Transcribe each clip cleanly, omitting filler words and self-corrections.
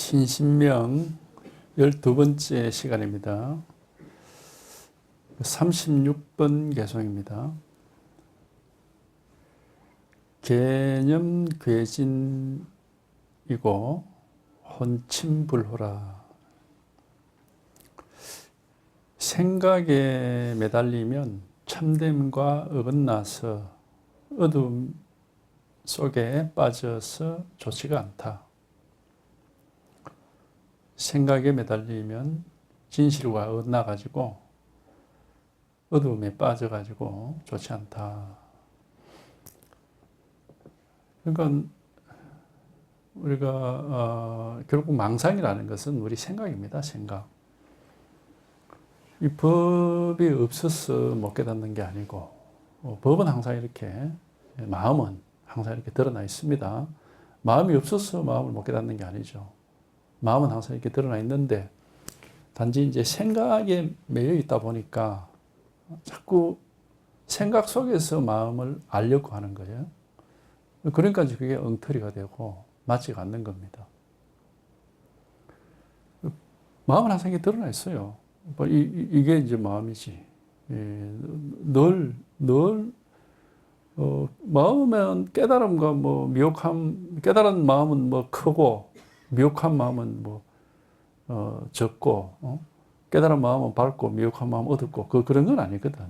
신신명 12번째 시간입니다. 36번 개송입니다. 개념 괴진이고 혼침불호라. 생각에 매달리면 참됨과 어긋나서 어둠 속에 빠져서 좋지가 않다. 생각에 매달리면 진실과 어긋나가지고 어둠에 빠져가지고 좋지 않다. 그러니까 우리가 결국 망상이라는 것은 우리 생각입니다. 생각. 이 법이 없어서 못 깨닫는 게 아니고 법은 항상 이렇게, 마음은 항상 이렇게 드러나 있습니다. 마음이 없어서 마음을 못 깨닫는 게 아니죠. 마음은 항상 이렇게 드러나 있는데 단지 이제 생각에 매여 있다 보니까 자꾸 생각 속에서 마음을 알려고 하는 거예요. 그러니까 그게 엉터리가 되고 맞지가 않는 겁니다. 마음은 항상 이게 드러나 있어요. 이게 이제 마음이지. 마음은 깨달음과 미혹함, 깨달은 마음은 크고 미혹한 마음은 적고, 깨달은 마음은 밝고 미혹한 마음은 어둡고, 그런 건 아니거든.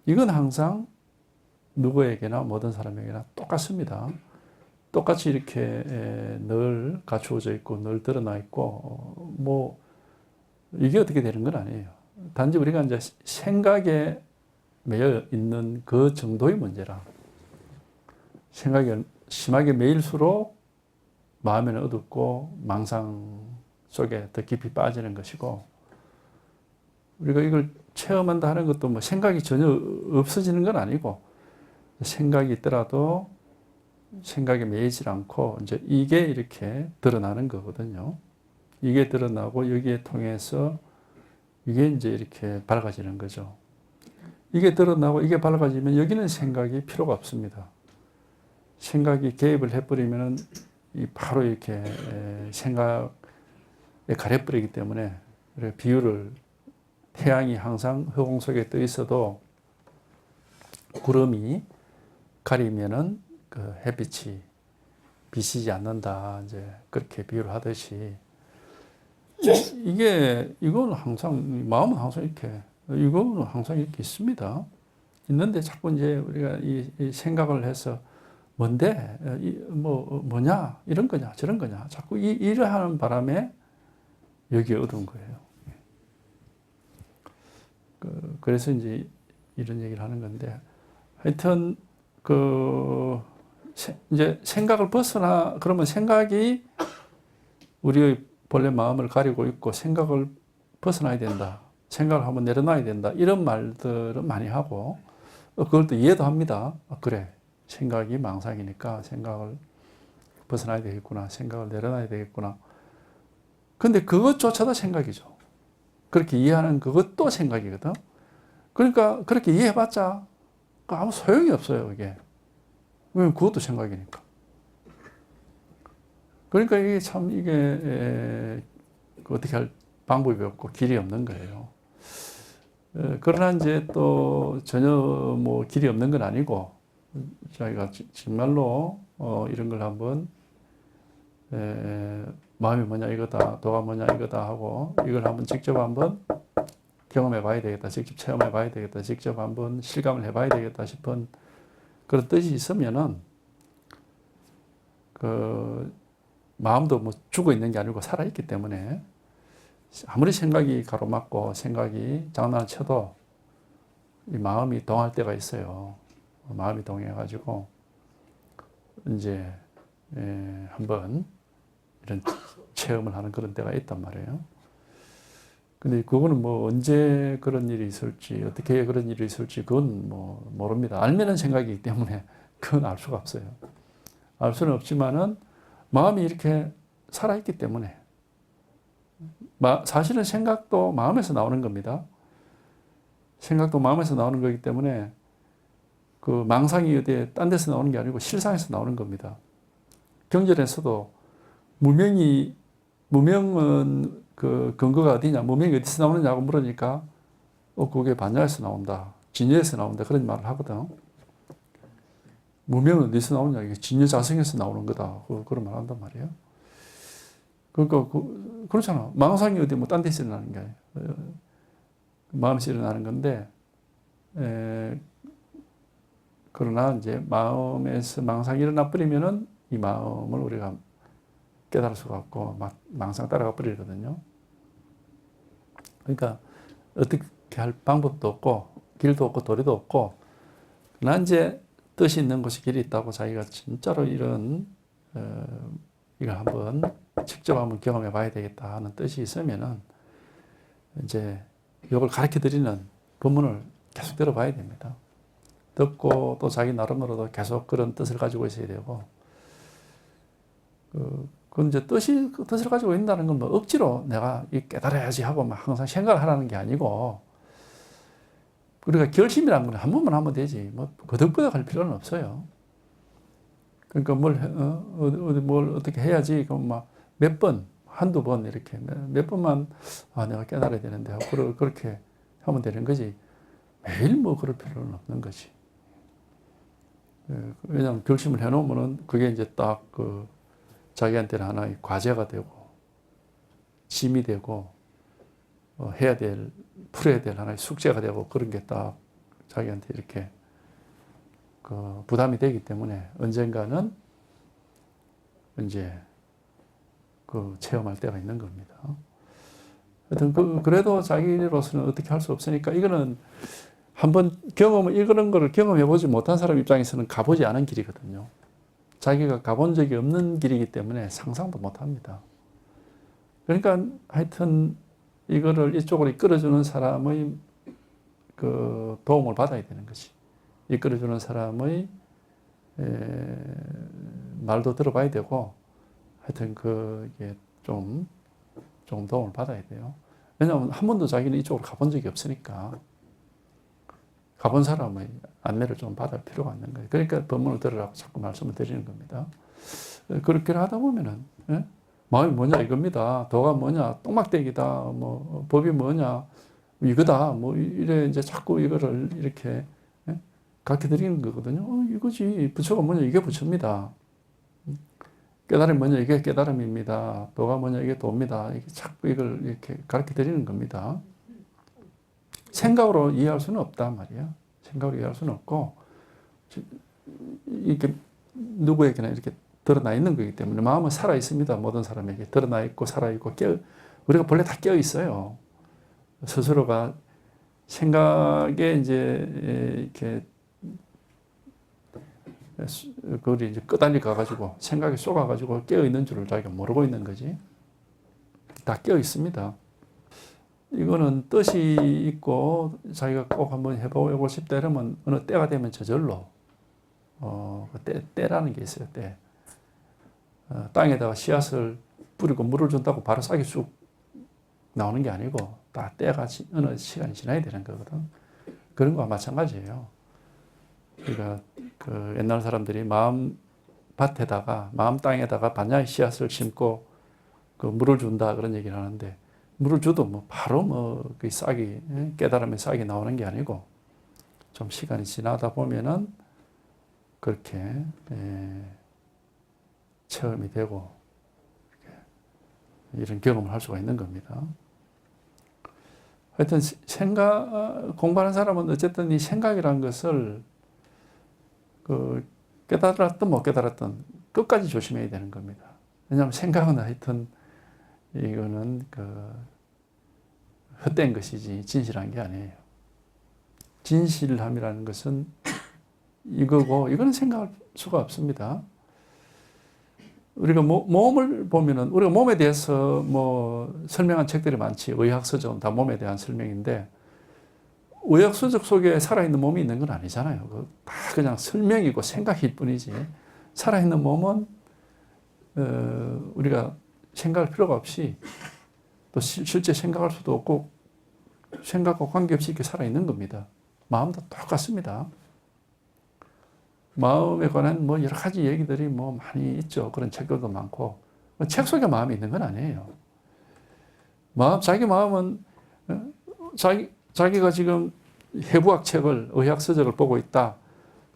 이건 항상 누구에게나 모든 사람에게나 똑같습니다. 똑같이 이렇게 늘 갖추어져 있고 늘 드러나 있고 이게 어떻게 되는 건 아니에요. 단지 우리가 이제 생각에 매여 있는 그 정도의 문제라. 생각이 심하게 매일수록 마음에는 어둡고 망상 속에 더 깊이 빠지는 것이고, 우리가 이걸 체험한다 하는 것도 생각이 전혀 없어지는 건 아니고, 생각이 있더라도 생각에 매이질 않고 이제 이게 이렇게 드러나는 거거든요. 이게 드러나고 여기에 통해서 이게 이제 이렇게 밝아지는 거죠. 이게 드러나고 이게 밝아지면 여기는 생각이 필요가 없습니다. 생각이 개입을 해버리면은 바로 이렇게 생각에 가려버리기 때문에, 비유를 태양이 항상 허공 속에 떠 있어도 구름이 가리면은 그 햇빛이 비치지 않는다, 이제 그렇게 비유를 하듯이, 이건 항상, 마음은 항상 이거는 항상 이렇게 있습니다. 있는데 자꾸 이제 우리가 이 생각을 해서 뭔데, 뭐냐, 이런 거냐, 저런 거냐, 자꾸 일을 하는 바람에 여기에 얻은 거예요. 그래서 이제 이런 얘기를 하는 건데, 하여튼, 이제 생각을 그러면 생각이 우리의 본래 마음을 가리고 있고 생각을 벗어나야 된다. 생각을 한번 내려놔야 된다. 이런 말들은 많이 하고, 그걸 또 이해도 합니다. 그래. 생각이 망상이니까 생각을 벗어나야 되겠구나. 생각을 내려놔야 되겠구나. 근데 그것조차도 생각이죠. 그렇게 이해하는 그것도 생각이거든. 그러니까 그렇게 이해해봤자 아무 소용이 없어요, 이게. 왜냐면 그것도 생각이니까. 그러니까 이게 참 어떻게 할 방법이 없고 길이 없는 거예요. 그러나 이제 또 전혀 길이 없는 건 아니고, 저희가 정말로 이런 걸 한번 마음이 뭐냐 이거다, 도가 뭐냐 이거다 하고 이걸 한번 직접 한번 경험해 봐야 되겠다, 직접 체험해 봐야 되겠다, 직접 한번 실감을 해 봐야 되겠다 싶은 그런 뜻이 있으면은 마음도 죽어 있는 게 아니고 살아 있기 때문에 아무리 생각이 가로막고 생각이 장난을 쳐도 이 마음이 동할 때가 있어요. 마음이 동해가지고 이제 한번 이런 체험을 하는 그런 때가 있단 말이에요. 근데 그거는 언제 그런 일이 있을지, 어떻게 그런 일이 있을지 그건 모릅니다. 알면은 생각이기 때문에 그건 알 수가 없어요. 알 수는 없지만은 마음이 이렇게 살아있기 때문에, 사실은 생각도 마음에서 나오는 겁니다. 생각도 마음에서 나오는 거기 때문에 그 망상이 어디에 딴 데서 나오는 게 아니고 실상에서 나오는 겁니다. 경전에서도 무명이 무명은 그 근거가 어디냐, 무명이 어디서 나오느냐고 물으니까 그게 반야에서 나온다, 진여에서 나온다 그런 말을 하거든. 무명은 어디서 나오냐, 이게 진여 자성에서 나오는 거다, 그런 말 한단 말이에요. 그러니까 그렇잖아. 망상이 어디 뭐 딴 데서 일어나는 게 아니에요. 마음에서 일어나는 건데, 그러나 이제 마음에서 망상이 일어나 버리면은 이 마음을 우리가 깨달을 수가 없고 망상 따라가 버리거든요. 그러니까 어떻게 할 방법도 없고 길도 없고 도리도 없고, 그러나 이제 뜻이 있는 곳에 길이 있다고 자기가 진짜로 이런 이걸 한번 직접 한번 경험해 봐야 되겠다 하는 뜻이 있으면은 이제 이걸 가르쳐 드리는 법문을 계속 들어봐야 됩니다. 듣고 또 자기 나름으로도 계속 그런 뜻을 가지고 있어야 되고, 그건 이제 뜻을 가지고 있다는 건 뭐 억지로 내가 깨달아야지 하고 막 항상 생각을 하라는 게 아니고, 우리가 결심이라는 건 한 번만 하면 되지, 뭐 거듭거듭 할 필요는 없어요. 그러니까 뭘 어떻게 해야지, 그럼 막 몇 번, 한두 번 이렇게 몇 번만 내가 깨달아야 되는데 하고 그렇게 하면 되는 거지, 매일 뭐 그럴 필요는 없는 거지. 왜냐하면 결심을 해놓으면은 그게 이제 딱 자기한테는 하나의 과제가 되고 짐이 되고 풀어야 될 하나의 숙제가 되고, 그런 게 딱 자기한테 이렇게 부담이 되기 때문에 언젠가는 이제 체험할 때가 있는 겁니다. 하여튼 그래도 자기로서는 어떻게 할 수 없으니까, 이거는 한번 이런 거를 경험해보지 못한 사람 입장에서는 가보지 않은 길이거든요. 자기가 가본 적이 없는 길이기 때문에 상상도 못합니다. 그러니까 하여튼 이거를 이쪽으로 이끌어주는 사람의 도움을 받아야 되는 것이, 이끌어주는 사람의 말도 들어봐야 되고, 하여튼 그게 좀 도움을 받아야 돼요. 왜냐하면 한 번도 자기는 이쪽으로 가본 적이 없으니까 가본 사람의 안내를 좀 받을 필요가 있는 거예요. 그러니까 법문을 들으라고 자꾸 말씀을 드리는 겁니다. 그렇게 하다 보면은, 마음이 뭐냐 이겁니다. 도가 뭐냐, 똥막대기다, 뭐 법이 뭐냐 이거다, 뭐 이래 이제 자꾸 이거를 이렇게 가르쳐 드리는 거거든요. 이거지, 부처가 뭐냐, 이게 부처입니다. 깨달음이 뭐냐, 이게 깨달음입니다. 도가 뭐냐, 이게 도입니다. 이게 자꾸 이걸 이렇게 가르쳐 드리는 겁니다. 생각으로 이해할 수는 없단 말이야. 생각으로 이해할 수는 없고, 이렇게 누구에게나 이렇게 드러나 있는 거기 때문에, 마음은 살아 있습니다. 모든 사람에게 드러나 있고 살아 있고 우리가 본래 다 깨어 있어요. 스스로가 생각에 이제 이렇게 그걸 이제 끄달리 가가지고 생각에 쏘가가지고 깨어 있는 줄을 자기가 모르고 있는 거지. 다 깨어 있습니다. 이거는 뜻이 있고 자기가 꼭 한번 해보고 싶다 이러면 어느 때가 되면 저절로 때라는 게 있어요. 때. 땅에다가 씨앗을 뿌리고 물을 준다고 바로 싹이 쑥 나오는 게 아니고 다 때가 어느 시간이 지나야 되는 거거든. 그런 거와 마찬가지예요. 그러니까 옛날 사람들이 마음 땅에다가 반야의 씨앗을 심고 물을 준다 그런 얘기를 하는데, 물을 줘도 뭐 바로 그 싹이, 깨달음의 싹이 나오는 게 아니고 좀 시간이 지나다 보면은 그렇게 체험이 되고 이런 경험을 할 수가 있는 겁니다. 하여튼 공부하는 사람은 어쨌든 이 생각이라는 것을 깨달았든 못 깨달았든 끝까지 조심해야 되는 겁니다. 왜냐하면 생각은 하여튼 이거는 헛된 것이지 진실한 게 아니에요. 진실함이라는 것은 이거고, 이거는 생각할 수가 없습니다. 우리가 몸을 보면은, 우리가 몸에 대해서 설명한 책들이 많지. 의학서적은 다 몸에 대한 설명인데, 의학서적 속에 살아있는 몸이 있는 건 아니잖아요. 다 그냥 설명이고 생각일 뿐이지. 살아있는 몸은 우리가 생각할 필요가 없이, 또 실제 생각할 수도 없고 생각과 관계없이 이렇게 살아있는 겁니다. 마음도 똑같습니다. 마음에 관한 여러 가지 얘기들이 많이 있죠. 그런 책들도 많고, 책 속에 마음이 있는 건 아니에요. 자기 마음은 자기가 지금 해부학 책을, 의학 서적을 보고 있다.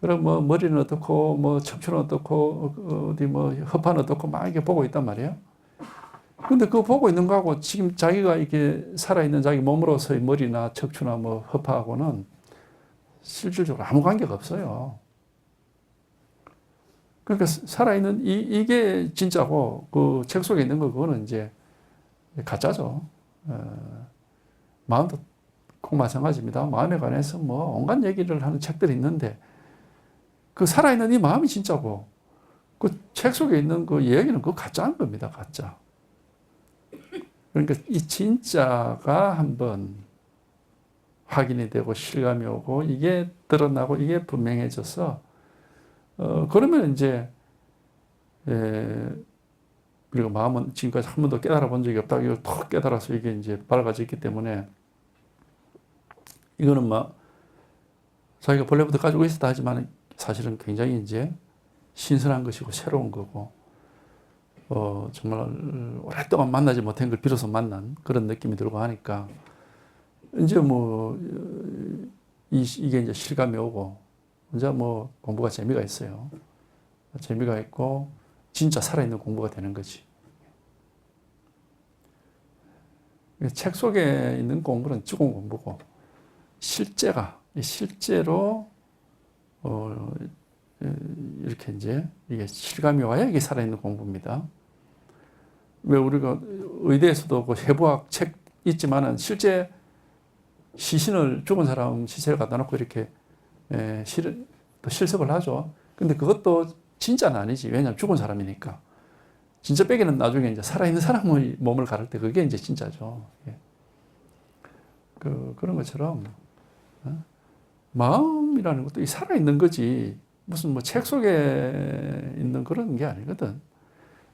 그럼 뭐 머리는 어떻고, 뭐 척추는 어떻고, 어디 뭐 허파는 어떻고 막 이렇게 보고 있단 말이에요. 근데 그거 보고 있는 거하고 지금 자기가 이렇게 살아있는 자기 몸으로서의 머리나 척추나 뭐 허파하고는 실질적으로 아무 관계가 없어요. 그러니까 살아있는 이게 진짜고 그 책 속에 있는 거 그거는 이제 가짜죠. 마음도 꼭 마찬가지입니다. 마음에 관해서 뭐 온갖 얘기를 하는 책들이 있는데 그 살아있는 이 마음이 진짜고 그 책 속에 있는 그 이야기는 그거 가짜인 겁니다. 가짜. 그러니까 이 진짜가 한번 확인이 되고 실감이 오고 이게 드러나고 이게 분명해져서 그러면 이제 그리고 마음은 지금까지 한 번도 깨달아 본 적이 없다. 이걸 톡 깨달아서 이게 이제 밝아졌기 때문에 이거는 막 자기가 본래부터 가지고 있었다 하지만 사실은 굉장히 이제 신선한 것이고 새로운 거고 정말 오랫동안 만나지 못한 걸 비로소 만난 그런 느낌이 들고 하니까 이제 뭐 이게 이제 실감이 오고 이제 뭐 공부가 재미가 있어요. 재미가 있고 진짜 살아있는 공부가 되는 거지. 책 속에 있는 공부는 죽은 공부고 실제로 이렇게 이제 이게 실감이 와야 이게 살아있는 공부입니다. 왜 우리가 의대에서도 그 해부학 책 있지만은 실제 시신을 죽은 사람 시체를 갖다 놓고 이렇게 실습을 하죠. 근데 그것도 진짜는 아니지. 왜냐하면 죽은 사람이니까. 진짜 빼기는 나중에 이제 살아있는 사람의 몸을 가를 때 그게 이제 진짜죠. 그런 것처럼 마음이라는 것도 살아있는 거지. 무슨 뭐 책 속에 있는 그런 게 아니거든.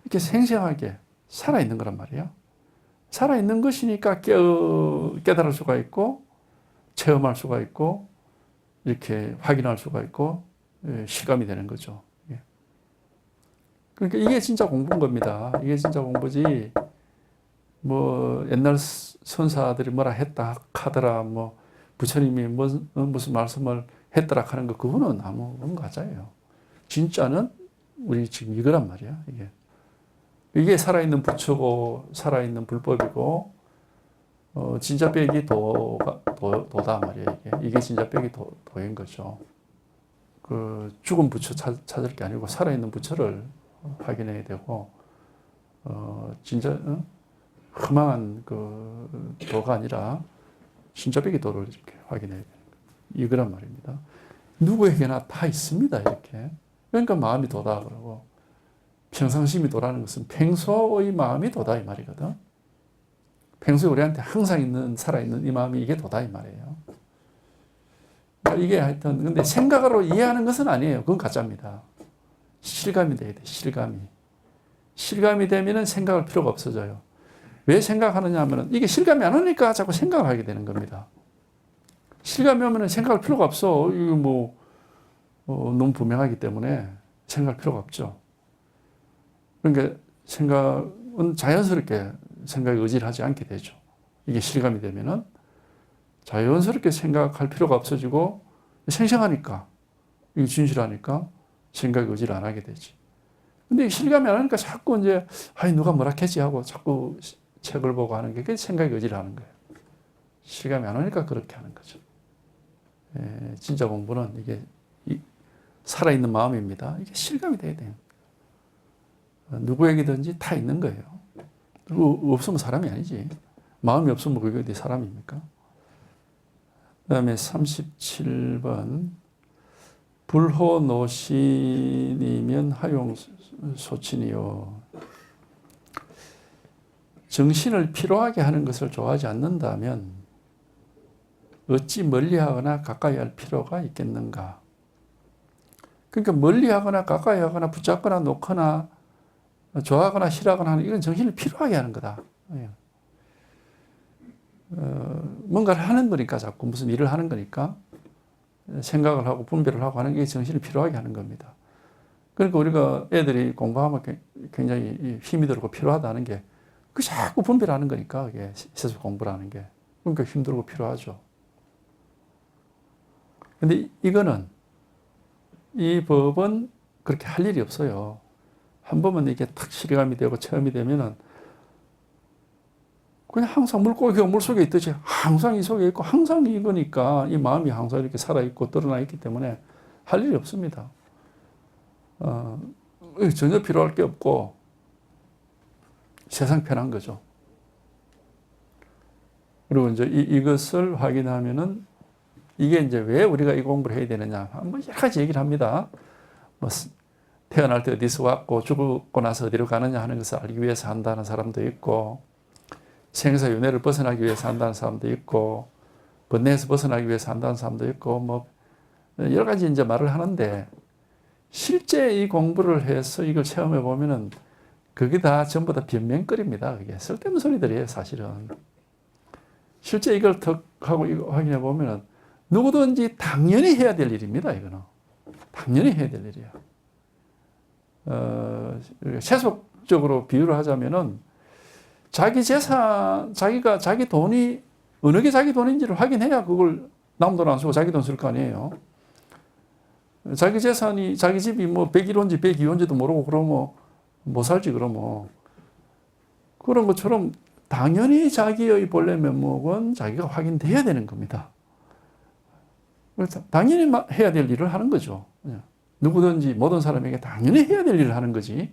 이렇게 생생하게 살아있는 거란 말이야. 살아있는 것이니까 깨달을 수가 있고, 체험할 수가 있고, 이렇게 확인할 수가 있고, 실감이 되는 거죠. 그러니까 이게 진짜 공부인 겁니다. 이게 진짜 공부지, 뭐, 옛날 선사들이 뭐라 했다 하더라, 뭐, 부처님이 무슨 말씀을 했더라 하는 거, 그거는 아무 가짜예요. 진짜는 우리 지금 이거란 말이야, 이게. 이게 살아있는 부처고, 살아있는 불법이고, 진짜 빼기 도다 말이야, 이게 진짜 빼기 도인 거죠. 그 죽은 부처 찾을 게 아니고, 살아있는 부처를 확인해야 되고, 진짜, 허망한 그 도가 아니라, 진짜 빼기 도를 이렇게 확인해야 되는 거예요. 이거란 말입니다. 누구에게나 다 있습니다, 이렇게. 그러니까 마음이 도다 그러고, 평상심이 도라는 것은 평소의 마음이 도다 이 말이거든. 평소에 우리한테 항상 살아있는 이 마음이 이게 도다 이 말이에요. 그러니까 이게 하여튼, 근데 생각으로 이해하는 것은 아니에요. 그건 가짜입니다. 실감이 돼야 돼, 실감이. 실감이 되면은 생각할 필요가 없어져요. 왜 생각하느냐 하면은 이게 실감이 안 오니까 자꾸 생각을 하게 되는 겁니다. 실감이 오면은 생각할 필요가 없어. 이거 뭐, 너무 분명하기 때문에 생각할 필요가 없죠. 그러니까 생각은 자연스럽게 생각에 의지를 하지 않게 되죠. 이게 실감이 되면은 자연스럽게 생각할 필요가 없어지고 생생하니까, 이게 진실하니까 생각에 의지를 안 하게 되지. 근데 실감이 안 하니까 자꾸 이제, 누가 뭐라 했지 하고 자꾸 책을 보고 하는 게 그게 생각에 의지를 하는 거예요. 실감이 안 오니까 그렇게 하는 거죠. 진짜 공부는 이게 살아있는 마음입니다. 이게 실감이 돼야 돼요. 누구에게든지 다 있는 거예요. 그리고 없으면 사람이 아니지. 마음이 없으면 그게 어디 사람입니까? 그 다음에 37번. 불호노신이면 하용소친이요. 정신을 피로하게 하는 것을 좋아하지 않는다면 어찌 멀리하거나 가까이 할 필요가 있겠는가? 그러니까 멀리하거나 가까이 하거나 붙잡거나 놓거나 좋아하거나 싫어하거나 하는 이건 정신을 피로하게 하는 거다. 뭔가를 하는 거니까 자꾸 무슨 일을 하는 거니까 생각을 하고 분별을 하고 하는 게 정신을 피로하게 하는 겁니다. 그러니까 우리가 애들이 공부하면 굉장히 힘이 들고 필요하다는 게 그 자꾸 분별하는 거니까 그게 세속 공부라는 게. 그러니까 힘들고 필요하죠. 근데 이거는 이 법은 그렇게 할 일이 없어요. 한 번은 이게 탁 실감이 되고 체험이 되면은 그냥 항상 물고기가 물속에 있듯이 항상 이 속에 있고 항상 이거니까 이 마음이 항상 이렇게 살아있고 드러나 있기 때문에 할 일이 없습니다. 전혀 필요할 게 없고 세상 편한 거죠. 그리고 이제 이것을 확인하면은 이게 이제 왜 우리가 이 공부를 해야 되느냐. 뭐 여러 가지 얘기를 합니다. 뭐 태어날 때 어디서 왔고 죽고 나서 어디로 가느냐 하는 것을 알기 위해서 한다는 사람도 있고, 생사윤회를 벗어나기 위해서 한다는 사람도 있고, 번뇌에서 벗어나기 위해서 한다는 사람도 있고, 뭐 여러 가지 이제 말을 하는데, 실제 이 공부를 해서 이걸 체험해 보면은 그게 다 전부 다 변명거리입니다. 그게 쓸데없는 소리들이에요, 사실은. 실제 이걸 턱 하고 이거 확인해 보면은 누구든지 당연히 해야 될 일입니다, 이거는. 당연히 해야 될 일이야. 세속적으로 비유를 하자면은 자기 재산, 자기가 자기 돈이 어느 게 자기 돈인지를 확인해야 그걸 남 돈 안 쓰고 자기 돈 쓸 거 아니에요. 자기 재산이 자기 집이 뭐 101호인지 102호인지도 모르고 그러면 못 살지 그러면. 그런 것처럼 당연히 자기의 본래 면목은 자기가 확인돼야 되는 겁니다. 당연히 해야 될 일을 하는 거죠. 누구든지 모든 사람에게 당연히 해야 될 일을 하는 거지.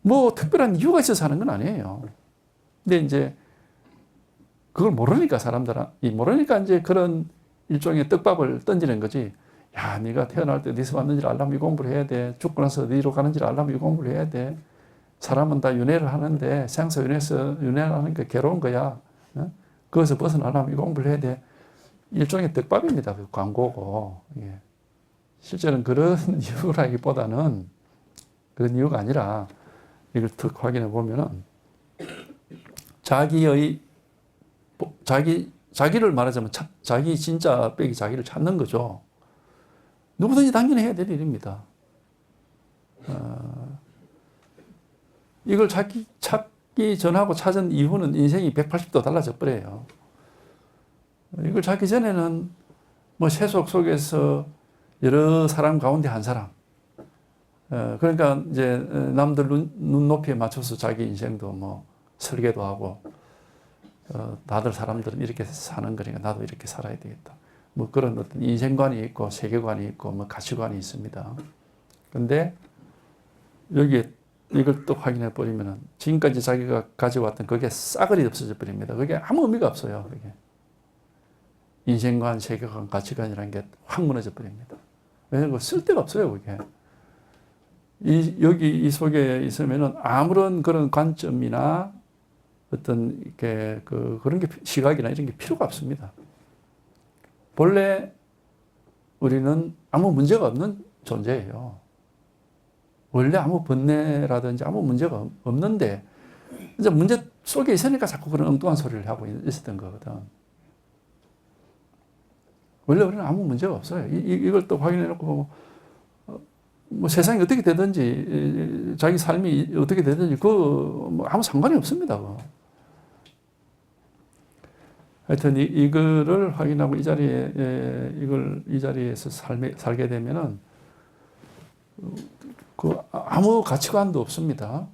뭐 특별한 이유가 있어서 하는 건 아니에요. 근데 이제 그걸 모르니까 사람들은 모르니까 이제 그런 일종의 떡밥을 던지는 거지. 야, 네가 태어날 때 어디서 왔는지를 알려면 이 공부를 해야 돼. 죽고 나서 어디로 가는지를 알려면 이 공부를 해야 돼. 사람은 다 윤회를 하는데 생사윤회에서 윤회를 하는 게 괴로운 거야. 거기서 벗어나려면 이 공부를 해야 돼. 일종의 떡밥입니다. 그 광고고. 예. 실제는 그런 이유라기보다는 그런 이유가 아니라 이걸 툭 확인해 보면은 자기를 말하자면 자기 진짜 빼기 자기를 찾는 거죠. 누구든지 당연히 해야 될 일입니다. 이걸 찾기 전하고 찾은 이후는 인생이 180도 달라져 버려요. 이걸 찾기 전에는 뭐 세속 속에서 여러 사람 가운데 한 사람. 그러니까 이제 남들 눈높이에 맞춰서 자기 인생도 뭐 설계도 하고, 다들 사람들은 이렇게 사는 거니까 나도 이렇게 살아야 되겠다. 뭐 그런 어떤 인생관이 있고 세계관이 있고 뭐 가치관이 있습니다. 근데 여기에 이걸 또 확인해 버리면은 지금까지 자기가 가져왔던 그게 싸그리 없어져 버립니다. 그게 아무 의미가 없어요. 그게. 인생관, 세계관, 가치관이라는 게 확 무너져 버립니다. 왜냐하면 쓸데가 없어요, 그게. 여기 이 속에 있으면은 아무런 그런 관점이나 어떤 이렇게 그런 게 시각이나 이런 게 필요가 없습니다. 본래 우리는 아무 문제가 없는 존재예요. 원래 아무 번뇌라든지 아무 문제가 없는데 이제 문제 속에 있으니까 자꾸 그런 엉뚱한 소리를 하고 있었던 거거든. 원래 우리는 아무 문제가 없어요. 이걸 또 확인해 놓고 뭐 세상이 어떻게 되든지 자기 삶이 어떻게 되든지 뭐 아무 상관이 없습니다. 하여튼 이거를 확인하고 이 자리에서 살게 되면은 아무 가치관도 없습니다.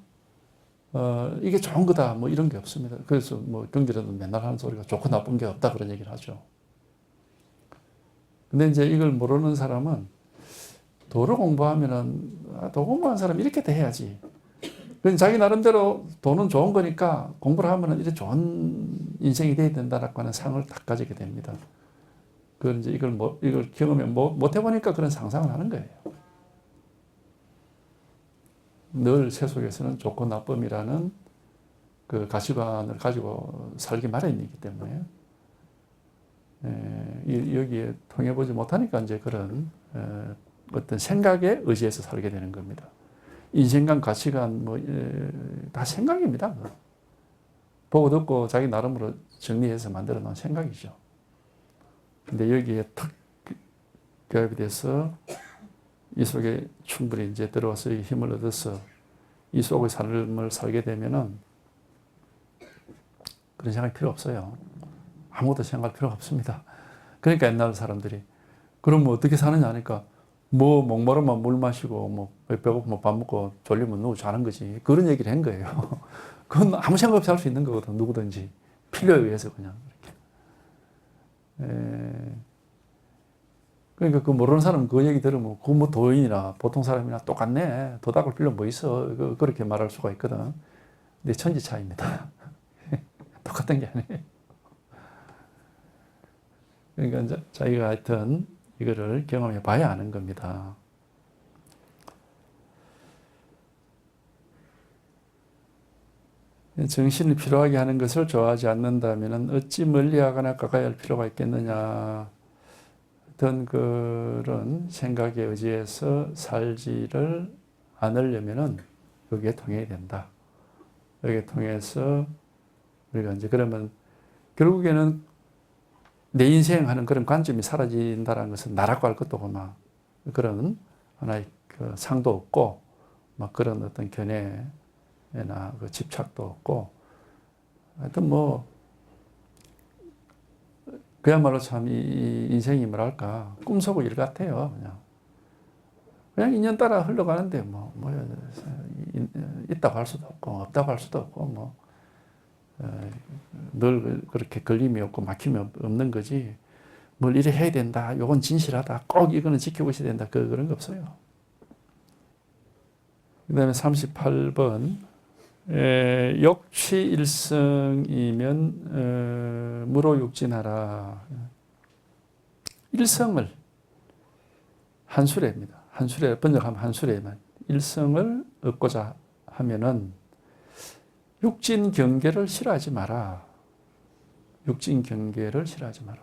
이게 좋은 거다 뭐 이런 게 없습니다. 그래서 뭐 경기라도 맨날 하는 소리가 좋고 나쁜 게 없다 그런 얘기를 하죠. 근데 이제 이걸 모르는 사람은 도를 공부하면은 도 공부한 사람이 이렇게 돼 해야지. 자기 나름대로 돈은 좋은 거니까 공부를 하면은 이렇게 좋은 인생이 돼야 된다라고 하는 상을 딱 가지게 됩니다. 그걸 이제 이걸 경험해 못 해보니까 그런 상상을 하는 거예요. 늘 세속에서는 좋고 나쁨이라는 그 가치관을 가지고 살기 마련이기 때문에 여기에 통해보지 못하니까 이제 그런 어떤 생각에 의지해서 살게 되는 겁니다. 인생관, 가치관, 다 생각입니다. 보고 듣고 자기 나름으로 정리해서 만들어 놓은 생각이죠. 근데 여기에 탁 결합이 돼서 이 속에 충분히 이제 들어와서 힘을 얻어서 이 속의 삶을 살게 되면은 그런 생각이 필요 없어요. 아무것도 생각할 필요가 없습니다. 그러니까 옛날 사람들이 그럼 뭐 어떻게 사느냐 하니까 뭐 목마르면 물 마시고 뭐 배고프면 밥 먹고 졸리면 누워 자는 거지. 그런 얘기를 한 거예요. 그건 아무 생각 없이 할 수 있는 거거든. 누구든지 필요에 의해서 그냥 이렇게. 그러니까 그 모르는 사람은 그 얘기 들으면 그 뭐 도인이나 보통 사람이나 똑같네. 도 닦을 필요 뭐 있어. 그렇게 말할 수가 있거든. 근데 천지 차이입니다. 똑같은 게 아니에요. 그러니까 자기가 하여튼 이거를 경험해 봐야 아는 겁니다. 정신을 피로하게 하는 것을 좋아하지 않는다면 어찌 멀리하거나 가까이 할 필요가 있겠느냐. 어떤 그런 생각에 의지해서 살지를 않으려면은 여기에 통해야 된다. 여기에 통해서 우리가 이제 그러면 결국에는 내 인생 하는 그런 관점이 사라진다는 것은 나라고 할 것도 없고 막 그런 하나의 그 상도 없고 막 그런 어떤 견해나 그 집착도 없고 하여튼 뭐 그야말로 참 이 인생이 뭐랄까 꿈속의 일 같아요. 그냥 인연 따라 흘러가는데 뭐 있다고 할 수도 없고 없다고 할 수도 없고 늘 그렇게 걸림이 없고 막힘이 없는 거지. 뭘 이래 해야 된다. 요건 진실하다. 꼭 이거는 지키고 있어야 된다. 그런 거 없어요. 그 다음에 38번. 역취일성이면 무로육진하라. 일성을 한수레입니다. 한수레 번역하면 한수레만 일성을 얻고자 하면은 육진 경계를 싫어하지 마라. 육진 경계를 싫어하지 마라.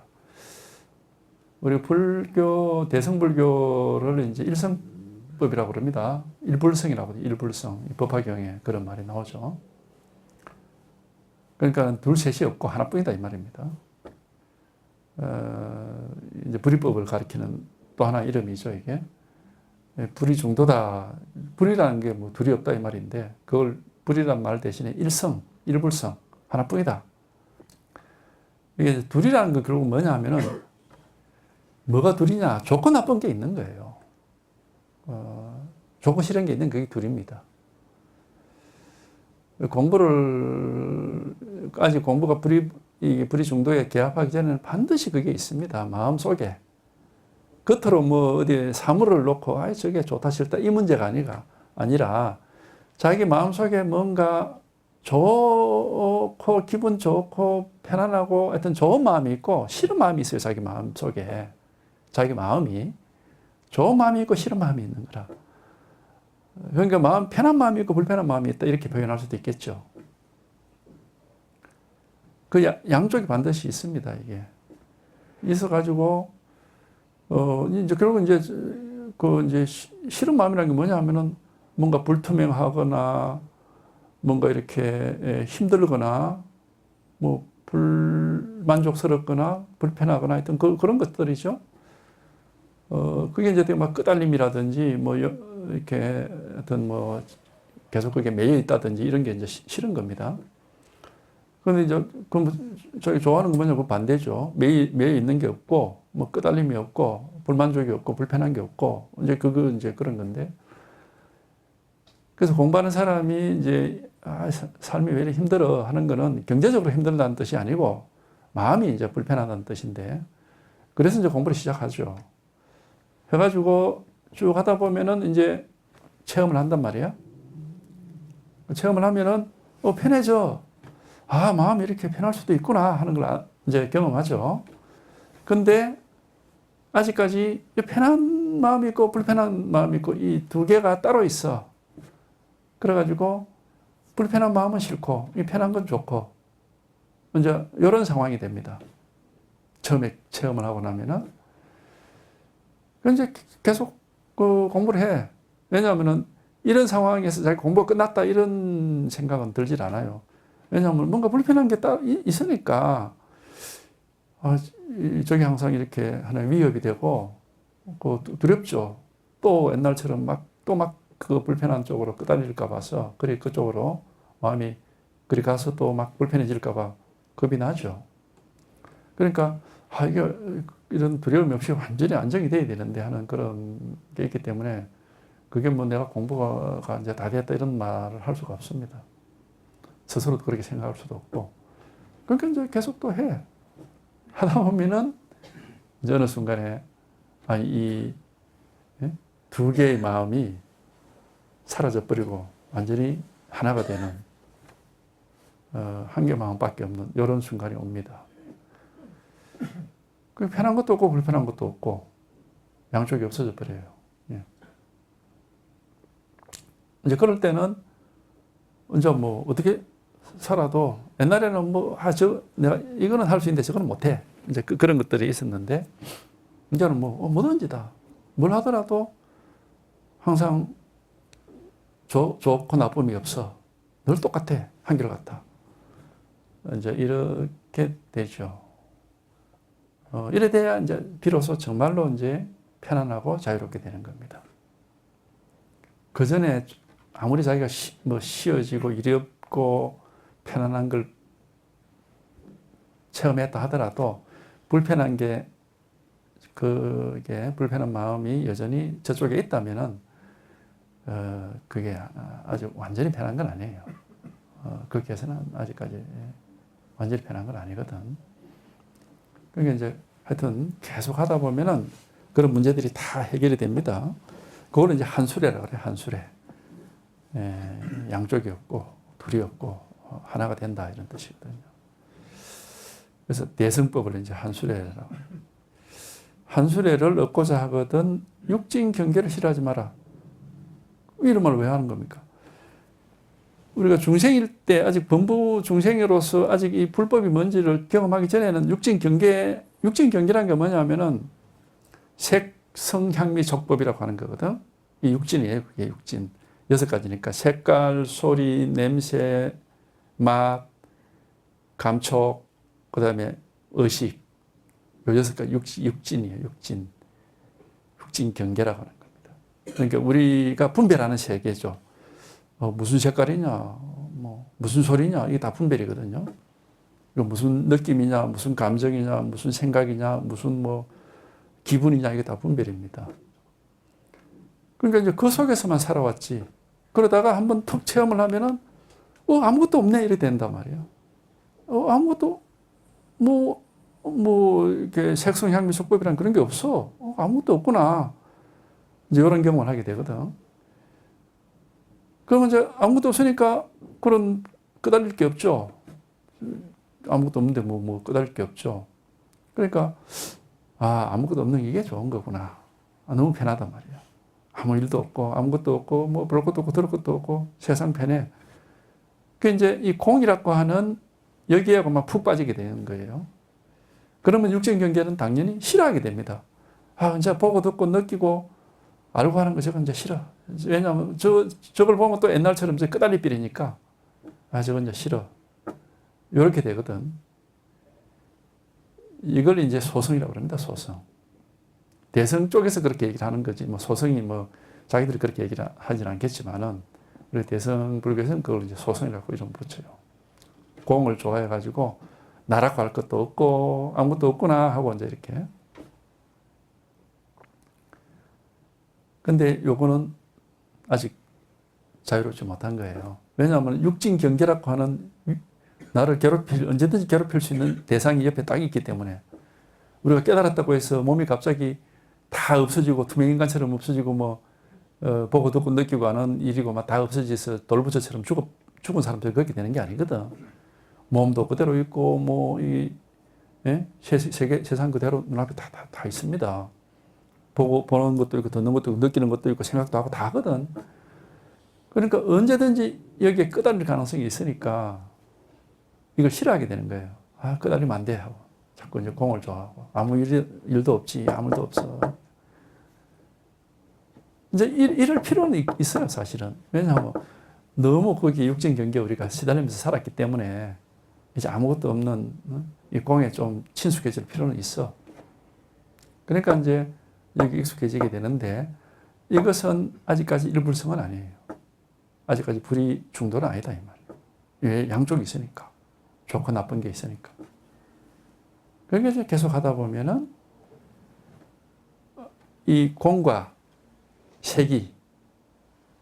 우리 불교 대승불교를 이제 일성법이라고 그럽니다. 일불성이라고 해요. 일불성. 법화경에 그런 말이 나오죠. 그러니까 둘, 셋이 없고 하나뿐이다 이 말입니다. 이제 불이법을 가리키는 또 하나 이름이죠 이게. 불이 중도다. 불이라는 게 뭐 둘이 없다 이 말인데 그걸 불이란 말 대신에 일성, 일불성 하나뿐이다. 이게 둘이라는 건 결국 뭐냐 하면은 뭐가 둘이냐? 좋고 나쁜 게 있는 거예요. 좋고 싫은 게 있는 그게 둘입니다. 아직 공부가 불이 중도에 개합하기 전에는 반드시 그게 있습니다. 마음 속에. 겉으로 뭐 어디 사물을 놓고 저게 좋다 싫다 이 문제가 아니라 자기 마음속에 뭔가 좋고 기분 좋고 편안하고 하여튼 좋은 마음이 있고 싫은 마음이 있어요. 자기 마음속에. 자기 마음이 좋은 마음이 있고 싫은 마음이 있는 거라. 그러니까 편한 마음이 있고 불편한 마음이 있다 이렇게 표현할 수도 있겠죠. 그 양쪽이 반드시 있습니다. 이게 있어가지고 이제 결국 이제 싫은 마음이라는 게 뭐냐 하면은 뭔가 불투명하거나 뭔가 이렇게 힘들거나 뭐 불만족스럽거나 불편하거나 하여튼 그런 것들이죠. 그게 이제 막 끄달림이라든지 뭐 이렇게 어떤 뭐 계속 그게 매여 있다든지 이런 게 이제 싫은 겁니다. 그런데 이제 그럼 저희 좋아하는 건 뭐냐고 반대죠. 매여 있는 게 없고 뭐 끄달림이 없고 불만족이 없고 불편한 게 없고 이제 그런 건데. 그래서 공부하는 사람이 이제 삶이 왜 이렇게 힘들어 하는 거는 경제적으로 힘들다는 뜻이 아니고 마음이 이제 불편하다는 뜻인데 그래서 이제 공부를 시작하죠. 해가지고 쭉 하다 보면은 이제 체험을 한단 말이에요. 체험을 하면은 편해져. 마음이 이렇게 편할 수도 있구나 하는 걸 이제 경험하죠. 근데 아직까지 편한 마음이 있고 불편한 마음이 있고 이 두 개가 따로 있어. 그래가지고 불편한 마음은 싫고 이 편한 건 좋고 이제 이런 상황이 됩니다. 처음에 체험을 하고 나면은 이제 계속 공부를 해. 왜냐하면은 이런 상황에서 자기 공부가 끝났다 이런 생각은 들질 않아요. 왜냐하면 뭔가 불편한 게 있으니까 저게 항상 이렇게 하나의 위협이 되고 두렵죠. 또 옛날처럼 막 그 불편한 쪽으로 끄달릴까 봐서 그리 그쪽으로 마음이 그리 가서 또 막 불편해질까 봐 겁이 나죠. 그러니까 이게 이런 두려움이 없이 완전히 안정이 돼야 되는데 하는 그런 게 있기 때문에 그게 뭐 내가 공부가 이제 다 됐다 이런 말을 할 수가 없습니다. 스스로도 그렇게 생각할 수도 없고. 그러니까 이제 계속 또 해. 하다 보면은 이제 어느 순간에 이 두 개의 마음이 사라져버리고 완전히 하나가 되는 한 개 마음밖에 없는 이런 순간이 옵니다. 편한 것도 없고 불편한 것도 없고 양쪽이 없어져 버려요. 예. 이제 그럴 때는 이제 뭐 어떻게 살아도 옛날에는 내가 이거는 할 수 있는데 저거는 못해. 이제 그런 것들이 있었는데 이제는 뭐든지 다 뭘 하더라도 항상 좋고 나쁨이 없어. 늘 똑같아. 한결같아. 이제 이렇게 되죠. 이래 돼야 이제 비로소 정말로 이제 편안하고 자유롭게 되는 겁니다. 그 전에 아무리 자기가 쉬어지고 일이 없고 편안한 걸 체험했다 하더라도 그게 불편한 마음이 여전히 저쪽에 있다면은 그게 아주 완전히 편한 건 아니에요. 그렇게 해서는 아직까지 완전히 편한 건 아니거든. 그러니까 이제 하여튼 계속 하다 보면은 그런 문제들이 다 해결이 됩니다. 그거는 이제 한수레라고 그래요. 한수레. 양쪽이 없고 둘이 없고 하나가 된다 이런 뜻이거든요. 그래서 대승법을 이제 한수레라고 해요. 한수레를 얻고자 하거든 육진 경계를 싫어하지 마라. 이런 말을 왜 하는 겁니까? 우리가 중생일 때 아직 범부 중생으로서 아직 이 불법이 뭔지를 경험하기 전에는 육진 경계라는 게 뭐냐면은 색, 성, 향미, 족법이라고 하는 거거든. 이 육진이에요. 그게 육진. 6가지니까 색깔, 소리, 냄새, 맛, 감촉, 그 다음에 의식. 요 6가지 육진이에요. 육진 경계라고 하는 겁니다. 그러니까 우리가 분별하는 세계죠. 무슨 색깔이냐, 무슨 소리냐, 이게 다 분별이거든요. 무슨 느낌이냐, 무슨 감정이냐, 무슨 생각이냐, 무슨 기분이냐, 이게 다 분별입니다. 그러니까 이제 그 속에서만 살아왔지. 그러다가 한번 턱 체험을 하면은, 아무것도 없네, 이렇게 된단 말이에요. 아무것도, 이렇게 색성, 향미, 촉법이란 그런 게 없어. 아무것도 없구나. 이제 이런 경험을 하게 되거든. 그러면 이제 아무것도 없으니까 그런 끄달릴 게 없죠. 아무것도 없는데 끄달릴 게 없죠. 그러니까, 아무것도 없는 게 이게 좋은 거구나. 너무 편하단 말이야. 아무 일도 없고, 아무것도 없고, 볼 것도 없고, 들을 것도 없고, 세상 편해. 그 이제 이 공이라고 하는 여기에만 푹 빠지게 되는 거예요. 그러면 육진 경계는 당연히 싫어하게 됩니다. 이제 보고 듣고 느끼고 알고 하는 거 저건 이제 싫어. 왜냐하면 저걸 보면 또 옛날처럼 이제 끄달릴 빌이니까 저건 이제 싫어. 이렇게 되거든. 이걸 이제 소성이라고 합니다. 소성. 대성 쪽에서 그렇게 얘기를 하는 거지. 소성이 자기들이 그렇게 얘기를 하진 않겠지만은 우리 대성 불교에서는 그걸 이제 소성이라고 이름 붙여요. 공을 좋아해가지고 나라고 할 것도 없고 아무것도 없구나 하고 이제 이렇게. 근데 요거는 아직 자유롭지 못한 거예요. 왜냐하면 육진 경계라고 하는 나를 언제든지 괴롭힐 수 있는 대상이 옆에 딱 있기 때문에 우리가 깨달았다고 해서 몸이 갑자기 다 없어지고 투명인간처럼 없어지고 보고 듣고 느끼고 하는 일이고 다 없어져서 돌부처처럼 죽은 사람들이 그렇게 되는 게 아니거든. 몸도 그대로 있고 세상 그대로 눈앞에 다 있습니다. 보는 것도 있고 듣는 것도 있고 느끼는 것도 있고 생각도 하고 다 하거든. 그러니까 언제든지 여기에 끄달릴 가능성이 있으니까 이걸 싫어하게 되는 거예요. 끄달리면 안 돼 하고 자꾸 이제 공을 좋아하고 아무 일도 없지 아무 일도 없어. 이제 이럴 필요는 있어요 사실은. 왜냐하면 너무 거기 육진 경계에 우리가 시달리면서 살았기 때문에 이제 아무것도 없는 이 공에 좀 친숙해질 필요는 있어. 그러니까 이제 여기 익숙해지게 되는데 이것은 아직까지 일불성은 아니에요. 아직까지 불이 중도는 아니다 이 말이에요. 왜? 양쪽이 있으니까. 좋고 나쁜 게 있으니까. 그러니까 이제 계속 하다 보면은 이 공과 색이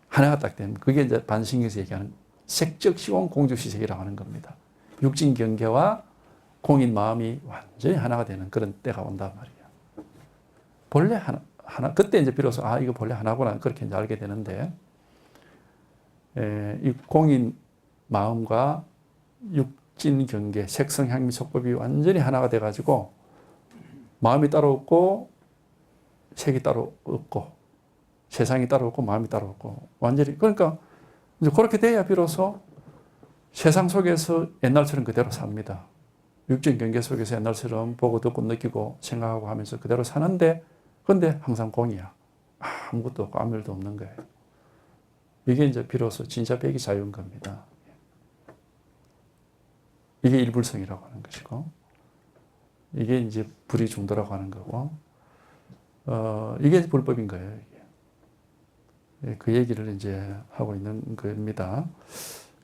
하나가 딱 되면 그게 이제 반신경에서 얘기하는 색적 시공 공적시색이라고 하는 겁니다. 육진 경계와 공인 마음이 완전히 하나가 되는 그런 때가 온단 말이에요. 본래 하나 그때 이제 비로소 이거 본래 하나구나 그렇게 이제 알게 되는데 이 공인 마음과 육진 경계 색성 향미 속법이 완전히 하나가 돼가지고 마음이 따로 없고 색이 따로 없고 세상이 따로 없고 마음이 따로 없고 완전히 그러니까 이제 그렇게 돼야 비로소 세상 속에서 옛날처럼 그대로 삽니다. 육진 경계 속에서 옛날처럼 보고 듣고 느끼고 생각하고 하면서 그대로 사는데 근데 항상 공이야. 아무것도 없고 아무 일도 없는 거예요. 이게 이제 비로소 진짜 백이 자유인 겁니다. 이게 일불성이라고 하는 것이고 이게 이제 불이 중도라고 하는 거고 이게 불법인 거예요. 이게. 그 얘기를 이제 하고 있는 겁니다.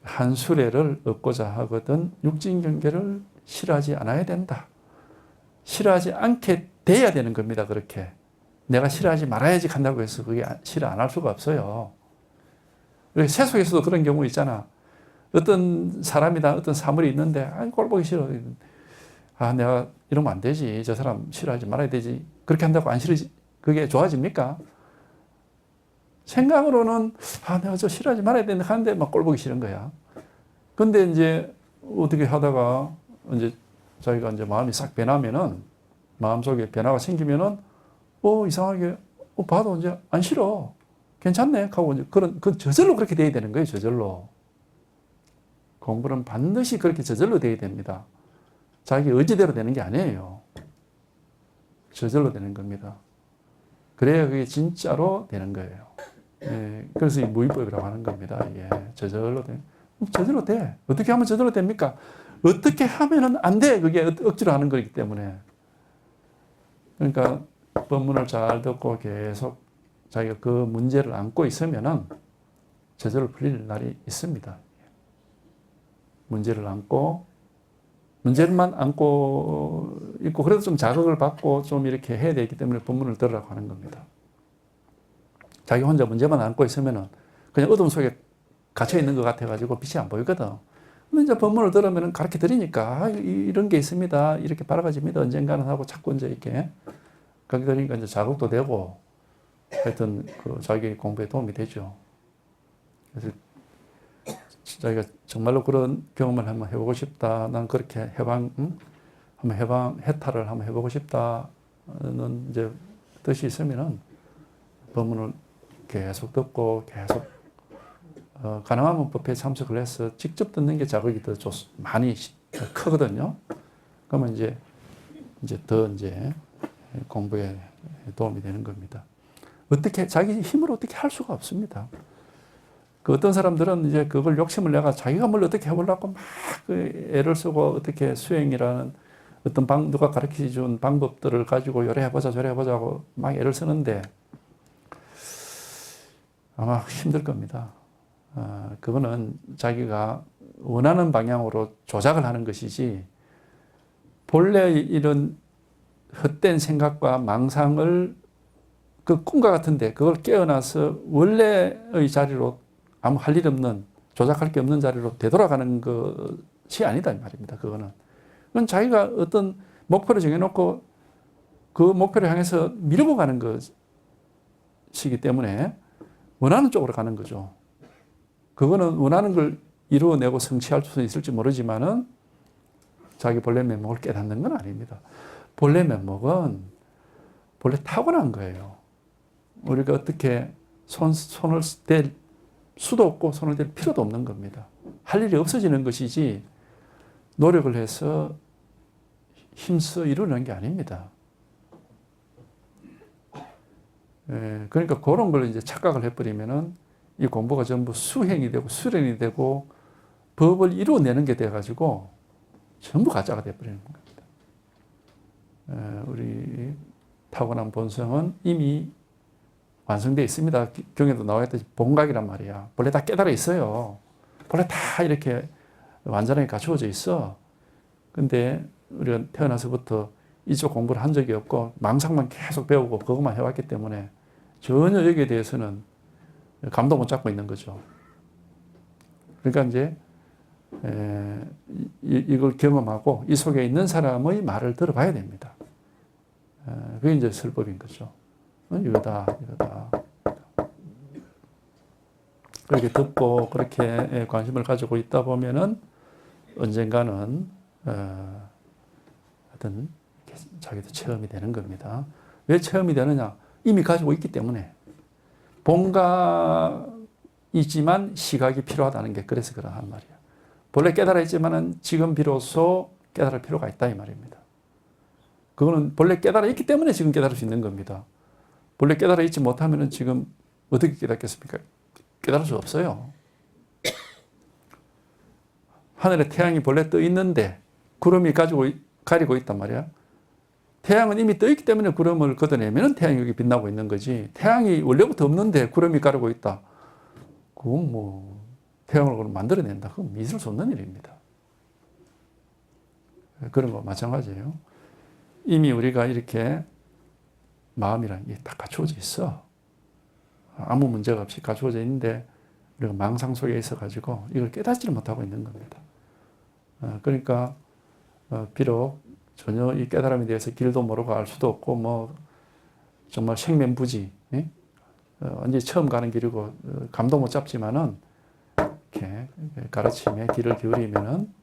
한 수레를 얻고자 하거든 육진 경계를 싫어하지 않아야 된다. 싫어하지 않게 돼야 되는 겁니다. 그렇게. 내가 싫어하지 말아야지 한다고 해서 그게 싫어 안 할 수가 없어요. 새 속에서도 그런 경우 있잖아. 어떤 사람이나 어떤 사물이 있는데 꼴 보기 싫어. 내가 이러면 안 되지. 저 사람 싫어하지 말아야 되지. 그렇게 한다고 안 싫어지. 그게 좋아집니까? 생각으로는 내가 저 싫어하지 말아야 되는데 하는데 막 꼴 보기 싫은 거야. 근데 이제 어떻게 하다가 이제 자기가 이제 마음이 싹 변하면은 마음속에 변화가 생기면은 이상하게 봐도 이제 안 싫어. 괜찮네 하고 이제 저절로 그렇게 돼야 되는 거예요. 저절로. 공부는 반드시 그렇게 저절로 돼야 됩니다. 자기 의지대로 되는 게 아니에요. 저절로 되는 겁니다. 그래야 그게 진짜로 되는 거예요. 그래서 이 무위법이라고 하는 겁니다. 저절로 돼. 어떻게 하면 저절로 됩니까? 어떻게 하면은 안 돼. 그게 억지로 하는 거기 때문에. 그러니까 법문을 잘 듣고 계속 자기가 그 문제를 안고 있으면은 저절로 풀릴 날이 있습니다. 문제만 안고 있고 그래도 좀 자극을 받고 좀 이렇게 해야 되기 때문에 법문을 들으라고 하는 겁니다. 자기 혼자 문제만 안고 있으면은 그냥 어둠 속에 갇혀 있는 것 같아가지고 빛이 안 보이거든. 근데 이제 법문을 들으면은 가르쳐 드리니까 이런 게 있습니다. 이렇게 바라봐집니다. 언젠가는 하고 자꾸 이제 이렇게 그렇게 되니까 이제 자극도 되고 하여튼 그 자기 공부에 도움이 되죠. 그래서 자기가 정말로 그런 경험을 한번 해보고 싶다. 난 그렇게 해탈을 한번 해보고 싶다는 이제 뜻이 있으면은 법문을 계속 듣고 계속 가능하면 법회에 참석을 해서 직접 듣는 게 자극이 더 많이 크거든요. 그러면 이제 더 공부에 도움이 되는 겁니다. 어떻게 자기 힘으로 어떻게 할 수가 없습니다. 그 어떤 사람들은 이제 그걸 욕심을 내가 자기가 뭘 어떻게 해보려고 막 애를 쓰고 어떻게 수행이라는 어떤 누가 가르쳐 준 방법들을 가지고 요래 해보자 저래 해보자고 막 애를 쓰는데 아마 힘들 겁니다. 그거는 자기가 원하는 방향으로 조작을 하는 것이지 본래 이런 헛된 생각과 망상을 그 꿈과 같은데 그걸 깨어나서 원래의 자리로 아무 할 일 없는 조작할 게 없는 자리로 되돌아가는 것이 아니다 이 말입니다. 그건 자기가 어떤 목표를 정해놓고 그 목표를 향해서 밀고 가는 것이기 때문에 원하는 쪽으로 가는 거죠. 그거는 원하는 걸 이루어내고 성취할 수 있을지 모르지만은 자기 본래 면목을 깨닫는 건 아닙니다. 본래 면목은 본래 타고난 거예요. 우리가 어떻게 손을 댈 수도 없고 손을 댈 필요도 없는 겁니다. 할 일이 없어지는 것이지 노력을 해서 힘써 이루는 게 아닙니다. 그러니까 그런 걸 이제 착각을 해버리면은 이 공부가 전부 수행이 되고 수련이 되고 법을 이루어내는 게 돼가지고 전부 가짜가 돼버리는 겁니다. 우리 타고난 본성은 이미 완성되어 있습니다. 경에도 나와 있듯이 본각이란 말이야. 본래 다 깨달아 있어요. 본래 다 이렇게 완전하게 갖추어져 있어. 근데 우리가 태어나서부터 이쪽 공부를 한 적이 없고 망상만 계속 배우고 그것만 해왔기 때문에 전혀 여기에 대해서는 감도 못 잡고 있는 거죠. 그러니까 이제 이걸 경험하고 이 속에 있는 사람의 말을 들어봐야 됩니다. 그게 이제 설법인 거죠. 이거다. 그렇게 듣고 그렇게 관심을 가지고 있다 보면은 언젠가는 어떤 자기도 체험이 되는 겁니다. 왜 체험이 되느냐? 이미 가지고 있기 때문에. 본각이지만 시각이 필요하다는 게 그래서 그러한 말이야. 본래 깨달아 있지만은 지금 비로소 깨달을 필요가 있다 이 말입니다. 그거는 본래 깨달아 있기 때문에 지금 깨달을 수 있는 겁니다. 본래 깨달아 있지 못하면은 지금 어떻게 깨닫겠습니까? 깨달을 수 없어요. 하늘에 태양이 본래 떠 있는데 구름이 가리고 있단 말이야. 태양은 이미 떠 있기 때문에 구름을 걷어내면 태양이 여기 빛나고 있는 거지. 태양이 원래부터 없는데 구름이 가리고 있다. 그건 뭐 태양을 만들어낸다. 그건 있을 수 없는 일입니다. 그런 거 마찬가지예요. 이미 우리가 이렇게 마음이란 게 다 갖추어져 있어. 아무 문제가 없이 갖추어져 있는데 우리가 망상 속에 있어가지고 이걸 깨닫지를 못하고 있는 겁니다. 그러니까 비록 전혀 이 깨달음에 대해서 길도 모르고 알 수도 없고 뭐 정말 생면부지 완전히 처음 가는 길이고 감도 못 잡지만은 이렇게 가르침에 귀를 기울이면은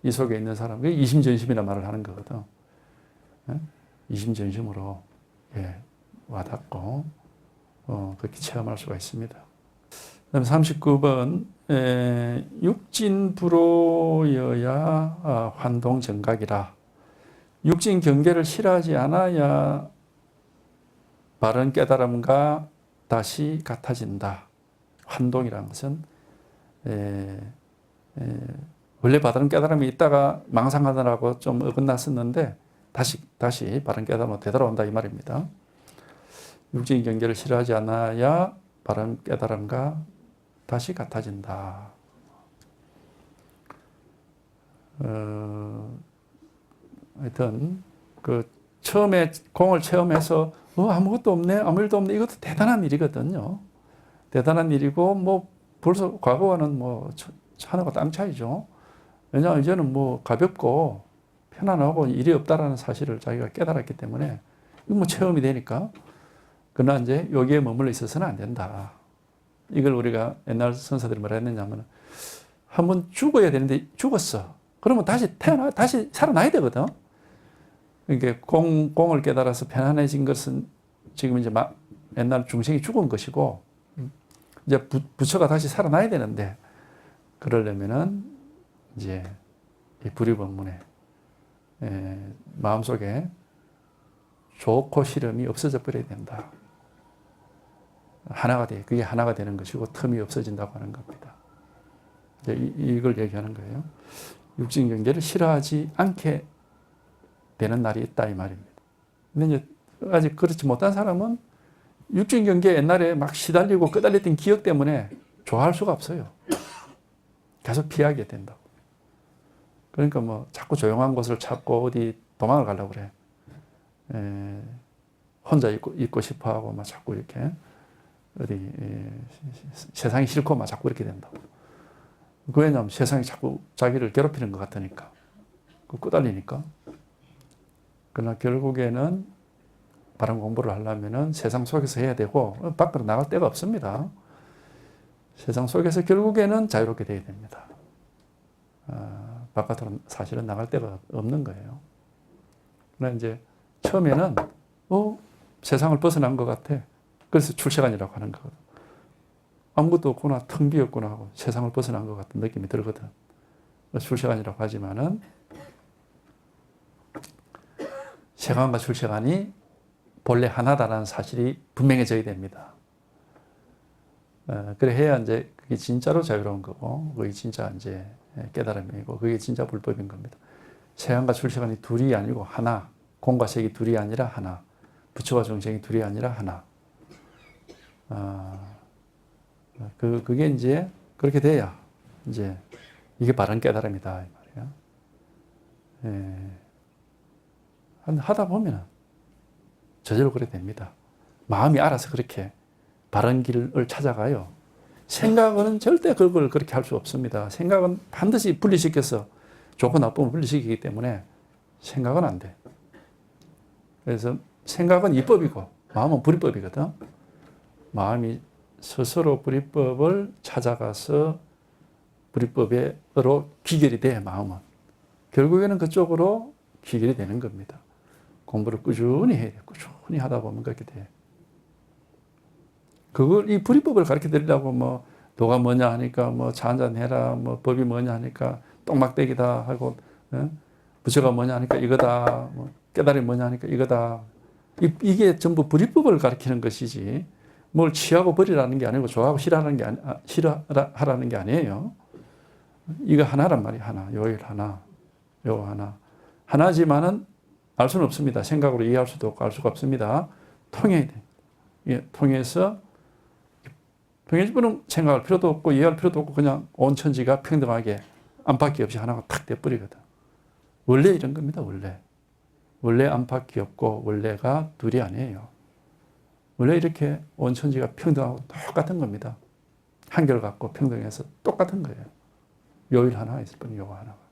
이 속에 있는 사람, 그게 이심전심이라는 말을 하는 거거든. 이심전심으로 와닿고 그렇게 체험할 수가 있습니다. 그다음 39번 육진불호여야 환동정각이라. 육진 경계를 싫어하지 않아야 바른 깨달음과 다시 같아진다. 환동이라는 것은 원래 바른 깨달음이 있다가 망상하느라고 좀 어긋났었는데 다시 바른 깨달음으로 되돌아온다 이 말입니다. 육진 경계를 싫어하지 않아야 바른 깨달음과 다시 같아진다. 하여튼 그 처음에 공을 체험해서 아무것도 없네, 아무 일도 없네, 이것도 대단한 일이거든요. 대단한 일이고 뭐 벌써 과거와는 뭐 하늘과 땅 차이죠. 왜냐하면 이제는 뭐 가볍고 편안하고 일이 없다라는 사실을 자기가 깨달았기 때문에 이거 뭐 체험이 되니까. 그러나 이제 여기에 머물러 있어서는 안 된다. 이걸 우리가 옛날 선사들이 뭐라 했느냐면 한번 죽어야 되는데 죽었어. 그러면 다시 살아나야 되거든. 그러니까 공을 깨달아서 편안해진 것은 지금 이제 옛날 중생이 죽은 것이고 이제 부처가 다시 살아나야 되는데 그러려면은 이제 이 불의법문에 마음속에 좋고 싫음이 없어져 버려야 된다. 그게 하나가 되는 것이고 틈이 없어진다고 하는 겁니다. 이걸 얘기하는 거예요. 육진 경계를 싫어하지 않게 되는 날이 있다 이 말입니다. 근데 이제 아직 그렇지 못한 사람은 육진 경계 옛날에 막 시달리고 끄달렸던 기억 때문에 좋아할 수가 없어요. 계속 피하게 된다고. 그러니까 뭐 자꾸 조용한 곳을 찾고 어디 도망을 가려고 그래. 혼자 있고 싶어 하고 막 자꾸 이렇게 어디 세상이 싫고 막 자꾸 이렇게 된다고. 그 왜냐하면 세상이 자꾸 자기를 괴롭히는 것 같으니까. 끄달리니까. 그러나 결국에는 바른 공부를 하려면은 세상 속에서 해야 되고 밖으로 나갈 데가 없습니다. 세상 속에서 결국에는 자유롭게 되어야 됩니다. 바깥으로 사실은 나갈 데가 없는 거예요. 그러나 이제 처음에는 세상을 벗어난 것 같아. 그래서 출세관이라고 하는 거거든. 아무것도 없구나, 텅 비었구나 하고 세상을 벗어난 것 같은 느낌이 들거든. 출세관이라고 하지만은 세관과 출세관이 본래 하나다라는 사실이 분명해져야 됩니다. 그래 해야 이제 그게 진짜로 자유로운 거고, 그게 진짜 이제 깨달음이고, 그게 진짜 불법인 겁니다. 세관과 출세관이 둘이 아니고 하나, 공과 색이 둘이 아니라 하나, 부처와 정생이 둘이 아니라 하나. 그게 이제 그렇게 돼야 이제 이게 바른 깨달음이다 이 말이야. 하다 보면은 저절로 그렇게 됩니다. 마음이 알아서 그렇게 바른 길을 찾아가요. 생각은 절대 그걸 그렇게 할 수 없습니다. 생각은 반드시 분리시켜서 좋고 나쁨을 분리시키기 때문에 생각은 안 돼. 그래서 생각은 이법이고 마음은 불이법이거든. 마음이 스스로 불이법을 찾아가서 불이법으로 기결이 돼, 마음은. 결국에는 그쪽으로 기결이 되는 겁니다. 공부를 꾸준히 해야 돼. 꾸준히 하다 보면 그렇게 돼. 그걸, 이 불이법을 가르쳐 드리려고 뭐, 도가 뭐냐 하니까 뭐, 차 한잔 해라, 뭐, 법이 뭐냐 하니까 똥막대기다 하고, 부처가 뭐냐 하니까 이거다, 뭐, 깨달음이 뭐냐 하니까 이거다. 이게 전부 불이법을 가르치는 것이지, 뭘 취하고 버리라는 게 아니고, 좋아하고 싫어하라는 게 아니에요. 이거 하나란 말이에요, 하나. 요일 하나. 요 하나. 하나지만은 알 수는 없습니다. 생각으로 이해할 수도 없고 알 수가 없습니다. 통해야 돼. 예, 통해서 평해지면 생각할 필요도 없고 이해할 필요도 없고 그냥 온 천지가 평등하게 안팎이 없이 하나가 탁 돼버리거든. 원래 이런 겁니다. 원래 안팎이 없고 원래가 둘이 아니에요. 원래 이렇게 온 천지가 평등하고 똑같은 겁니다. 한결같고 평등해서 똑같은 거예요. 요일 하나 있을 뿐 요거 하나가.